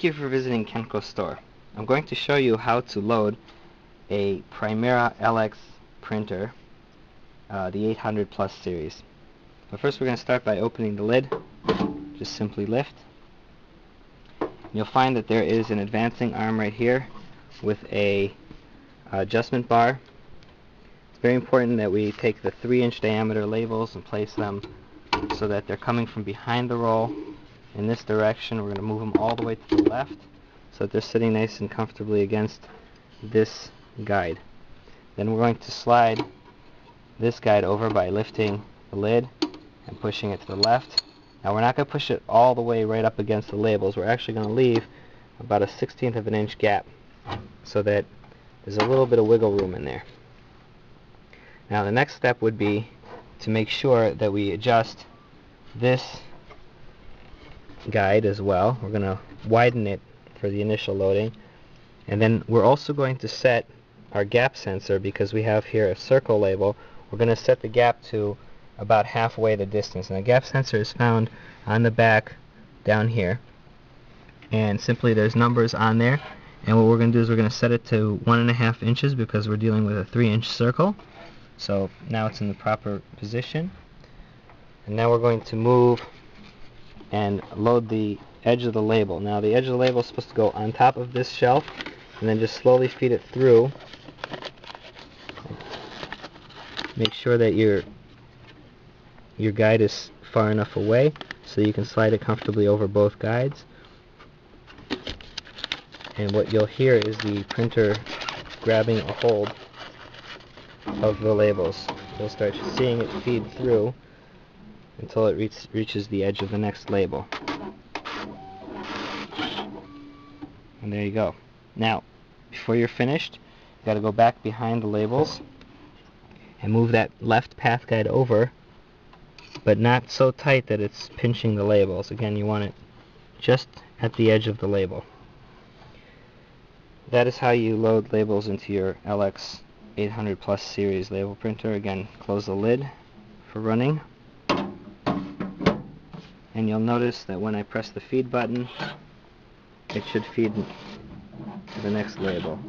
Thank you for visiting Kenko's store. I'm going to show you how to load a Primera LX printer, the 800 Plus series. But first we're going to start by opening the lid. Just simply lift. You'll find that there is an advancing arm right here with a adjustment bar. It's very important that we take the 3-inch diameter labels and place them so that they're coming from behind the roll in this direction. We're going to move them all the way to the left so that they're sitting nice and comfortably against this guide. Then we're going to slide this guide over by lifting the lid and pushing it to the left. Now we're not going to push it all the way right up against the labels. We're actually going to leave about a 1/16 of an inch gap so that there's a little bit of wiggle room in there. Now the next step would be to make sure that we adjust this guide as well. We're going to widen it for the initial loading, and then we're also going to set our gap sensor, because we have here a circle label. We're going to set the gap to about halfway the distance, and the gap sensor is found on the back down here, and simply there's numbers on there, and what we're going to do is we're going to set it to 1.5 inches because we're dealing with a 3-inch circle. So now it's in the proper position, and now we're going to move and load the edge of the label. Now the edge of the label is supposed to go on top of this shelf, and then just slowly feed it through. Make sure that your guide is far enough away so you can slide it comfortably over both guides. And what you'll hear is the printer grabbing a hold of the labels. You'll start seeing it feed through until it reaches the edge of the next label. And there you go. Now, before you're finished, you've got to go back behind the labels and move that left path guide over, but not so tight that it's pinching the labels. Again, you want it just at the edge of the label. That is how you load labels into your LX800 Plus series label printer. Again, close the lid for running, and you'll notice that when I press the feed button, it should feed to the next label.